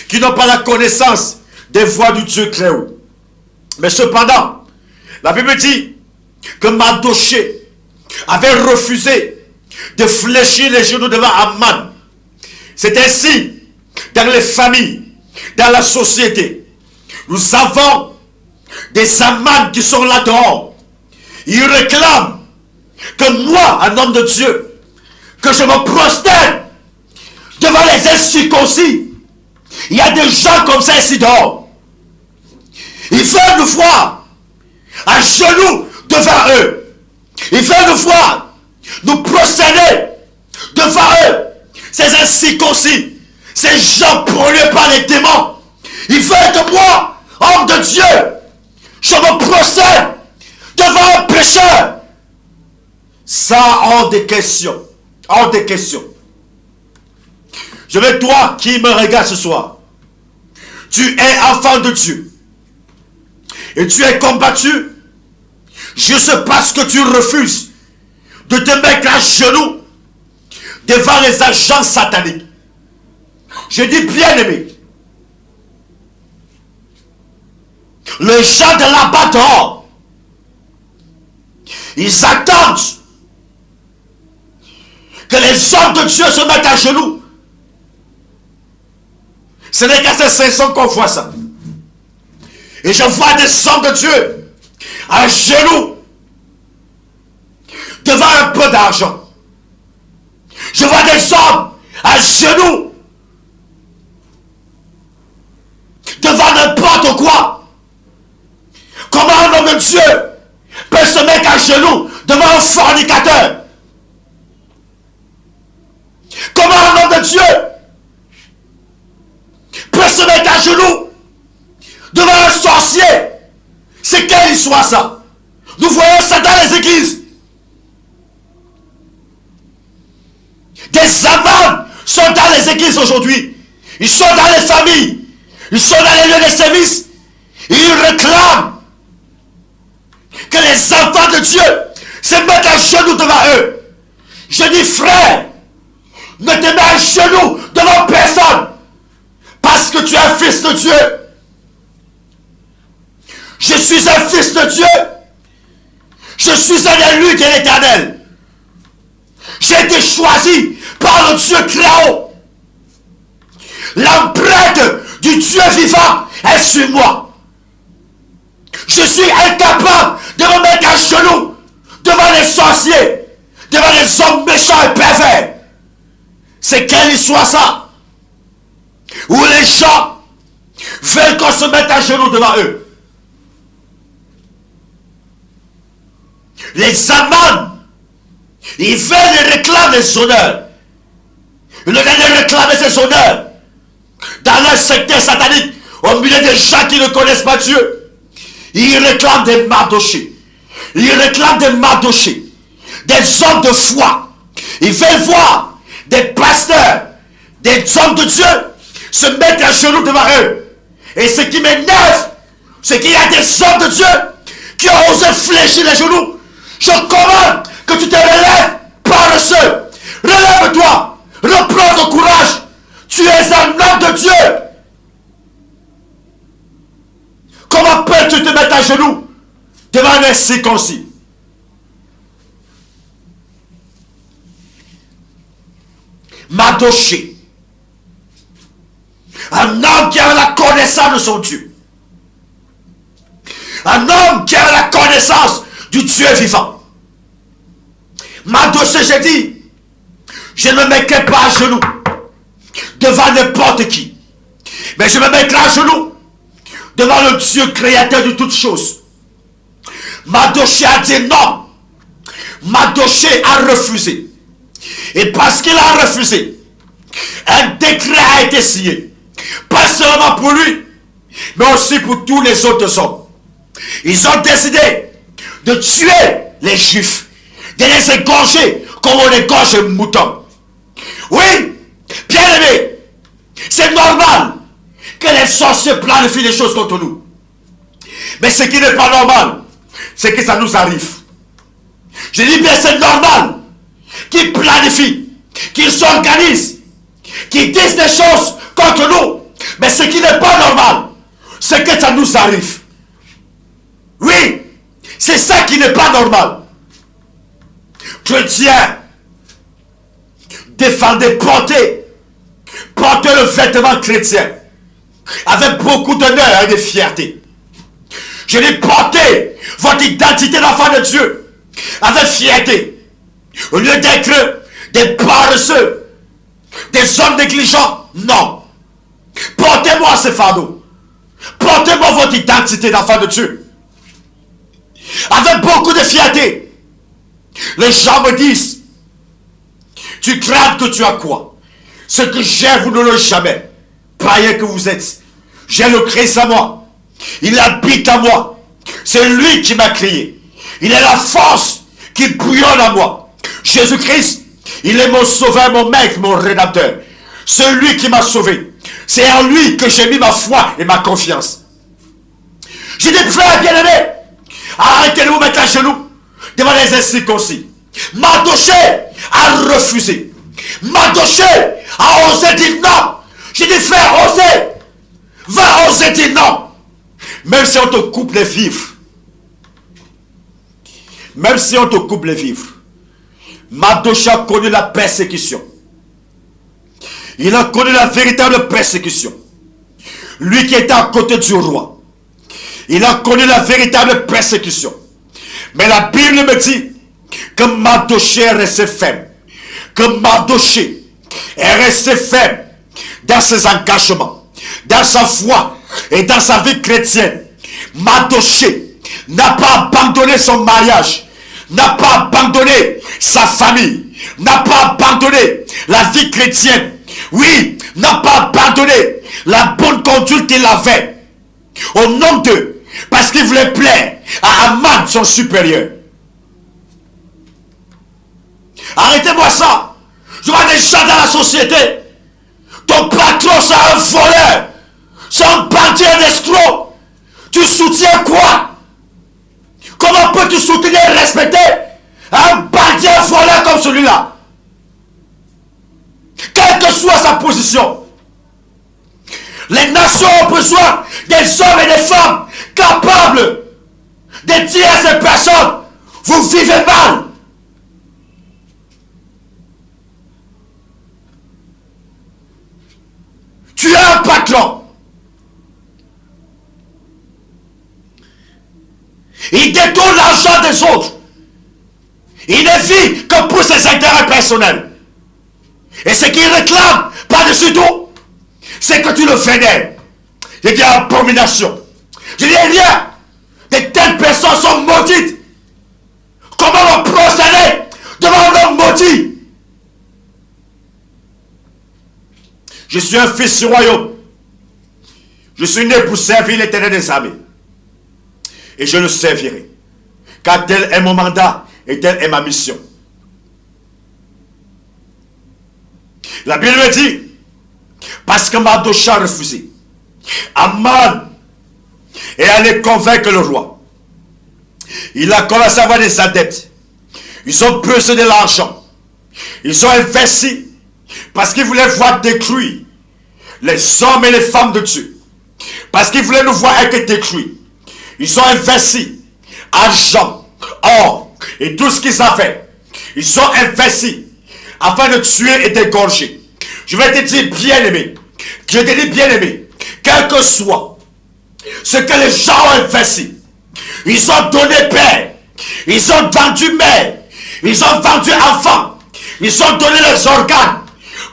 qui n'ont pas la connaissance des voies du Dieu clair. Mais cependant, la Bible dit que Mardochée avait refusé de fléchir les genoux devant Aman. C'est ainsi dans les familles, dans la société. Nous avons des Aman qui sont là dehors. Ils réclament que moi, un homme de Dieu, que je me prosterne devant les incirconcis. Il y a des gens comme ça ici dehors. Ils veulent nous voir à genoux devant eux. Ils veulent nous voir nous prosterner devant eux. Ces incirconcis, ces gens pollués par les démons. Ils veulent que moi, homme de Dieu, je me prosterne devant un pécheur. Ça, hors des questions. Hors des questions. Je veux, toi qui me regardes ce soir, tu es enfant de Dieu. Et tu es combattu juste parce que tu refuses de te mettre à genoux devant les agents sataniques. Je dis bien aimé, les gens de là-bas dehors, ils attendent que les hommes de Dieu se mettent à genoux. Ce n'est qu'à ces 500 qu'on voit ça. Et je vois des hommes de Dieu à genoux devant un peu d'argent. Je vois des hommes à genoux devant n'importe quoi. Comment un homme de Dieu peut se mettre à genoux devant un fornicateur? Comment un homme de Dieu peut se mettre à genoux devant un sorcier? C'est quelle histoire ça? Nous voyons ça dans les églises. Des amants sont dans les églises aujourd'hui. Ils sont dans les familles. Ils sont dans les lieux de service. Et ils réclament que les enfants de Dieu se mettent à genoux devant eux. Je dis frère, ne te mets à genoux devant personne. Parce que tu es un fils de Dieu. Je suis un fils de Dieu. Je suis un élu de l'Éternel. J'ai été choisi par le Dieu très haut. L'empreinte du Dieu vivant est sur moi. Je suis incapable de me mettre à genoux devant les sorciers, devant les hommes méchants et pervers. C'est quelle histoire ça? Où les gens veulent qu'on se mette à genoux devant eux. Les amants, ils veulent les réclamer des honneurs. Ils veulent réclamer ces honneurs dans leur secteur satanique, au milieu des gens qui ne connaissent pas Dieu. Ils réclament des Mardochées. Ils réclament des Mardochées, des hommes de foi. Ils veulent voir des pasteurs, des hommes de Dieu se mettre à genoux devant eux. Et ce qui m'énerve, c'est qu'il y a des hommes de Dieu qui ont osé fléchir les genoux. Je commande que tu te relèves paresseux. Relève-toi. Reprends ton courage. Tu es un homme de Dieu. Comment peux-tu te mettre à genoux devant un incirconcis? Mardochée, un homme qui a la connaissance de son Dieu. Un homme qui a la connaissance du Dieu vivant. Mardochée, j'ai dit, je ne me mettrai pas à genoux devant n'importe qui. Mais je me mettrai à genoux devant le Dieu créateur de toutes choses. Mardochée a dit non. Mardochée a refusé. Et parce qu'il a refusé, un décret a été signé. Pas seulement pour lui, mais aussi pour tous les autres hommes. Ils ont décidé de tuer les Juifs, de les égorger comme on égorge un mouton. Oui, bien aimé, c'est normal que les sorciers planifient des choses contre nous. Mais ce qui n'est pas normal, c'est que ça nous arrive. Je dis bien, c'est normal qu'ils planifient, qu'ils s'organisent, qu'ils disent des choses contre contre nous. Mais ce qui n'est pas normal, c'est que ça nous arrive. Oui, c'est ça qui n'est pas normal. Chrétiens, défendez, portez le vêtement chrétien avec beaucoup d'honneur et de fierté. Je dis portez votre identité d'enfant de Dieu avec fierté. Au lieu d'être des paresseux, des hommes négligents, non. Portez-moi ce fardeau. Portez-moi votre identité d'enfant de Dieu. Avec beaucoup de fierté. Les gens me disent, tu crains que tu as quoi? Ce que j'ai, vous ne l'aurez jamais. Païen que vous êtes. J'ai le Christ à moi. Il habite à moi. C'est lui qui m'a créé. Il est la force qui bouillonne à moi. Jésus-Christ, il est mon sauveur, mon maître, mon rédempteur. Celui qui m'a sauvé. C'est en lui que j'ai mis ma foi et ma confiance. J'ai des frères bien-aimés. Arrêtez de vous mettre à genoux devant les incirconcis. Mardoché a refusé. Mardoché a osé dire non. J'ai dit frère, osez. Va oser dire non. Même si on te coupe les vivres. Même si on te coupe les vivres. Mardoché a connu la persécution. Il a connu la véritable persécution. Lui qui était à côté du roi. Il a connu la véritable persécution. Mais la Bible me dit que Mardoché est resté ferme. Que Mardoché est resté ferme dans ses engagements, dans sa foi et dans sa vie chrétienne. Mardoché n'a pas abandonné son mariage, n'a pas abandonné sa famille, n'a pas abandonné la vie chrétienne. Oui, n'a pas abandonné la bonne conduite qu'il avait au nom d'eux, parce qu'il voulait plaire à Aman, son supérieur. Arrêtez-moi ça. Je vois des gens dans la société. Ton patron, c'est un voleur. C'est un bandit, un escroc. Tu soutiens quoi? Comment peux-tu soutenir et respecter un bandit, un voleur comme celui-là? Quelle que soit sa position. Les nations ont besoin des hommes et des femmes capables de dire à ces personnes, vous vivez mal. Tu es un patron. Il détourne l'argent des autres. Il ne vit que pour ses intérêts personnels. Et ce qu'il réclame par-dessus tout, c'est que tu le vénères. Je dis abomination. Je dis rien. De telles personnes sont maudites. Comment me prosterner devant un homme maudit? Je suis un fils du royaume. Je suis né pour servir l'Éternel des armées. Et je le servirai. Car tel est mon mandat et telle est ma mission. La Bible me dit, parce que Mardoché a refusé, Aman est allé convaincre le roi. Il a commencé à avoir des adeptes. Ils ont besoin de l'argent. Ils ont investi parce qu'ils voulaient voir détruire les hommes et les femmes de Dieu. Parce qu'ils voulaient nous voir être détruits. Ils ont investi argent, or et tout ce qu'ils avaient. Ils ont investi afin de tuer et d'égorger. Je vais te dire, bien-aimé, je te dis, bien-aimé, quel que soit ce que les gens ont investi, ils ont donné père, ils ont vendu mère, ils ont vendu enfant, ils ont donné les organes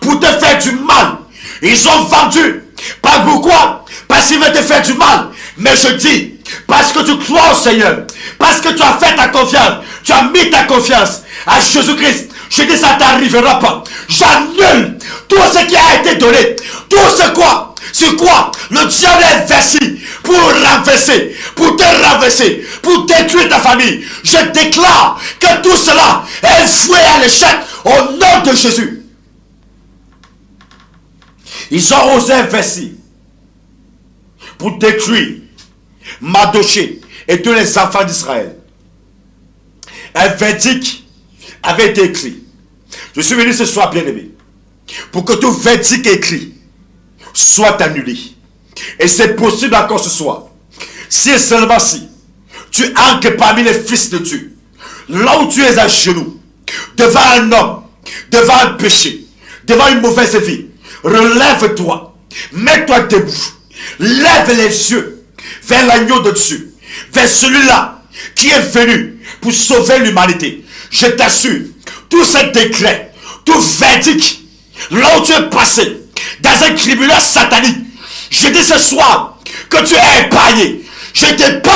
pour te faire du mal. Ils ont vendu. Pas pourquoi? Parce qu'ils veulent te faire du mal. Mais je dis, parce que tu crois au Seigneur, parce que tu as fait ta confiance, tu as mis ta confiance à Jésus-Christ, je dis ça t'arrivera pas. J'annule tout ce qui a été donné. Tout ce quoi? C'est quoi? Le diable est investi pour renverser, pour te renverser, pour détruire ta famille. Je déclare que tout cela est voué à l'échec au nom de Jésus. Ils ont osé investir pour détruire Mardoché et tous les enfants d'Israël. Un verdict avait été écrit. Je suis venu ce soir, bien-aimé, pour que tout verdict écrit soit annulé. Et c'est possible encore ce soir. Si et seulement si tu ancres parmi les fils de Dieu, là où tu es à genoux, devant un homme, devant un péché, devant une mauvaise vie, relève-toi, mets-toi debout, lève les yeux vers l'agneau de Dieu, vers celui-là qui est venu pour sauver l'humanité. Je t'assure, tout ce décret, tout verdict, là où tu es passé, dans un tribunal satanique, je dis ce soir que tu es épargné. Je t'épargne.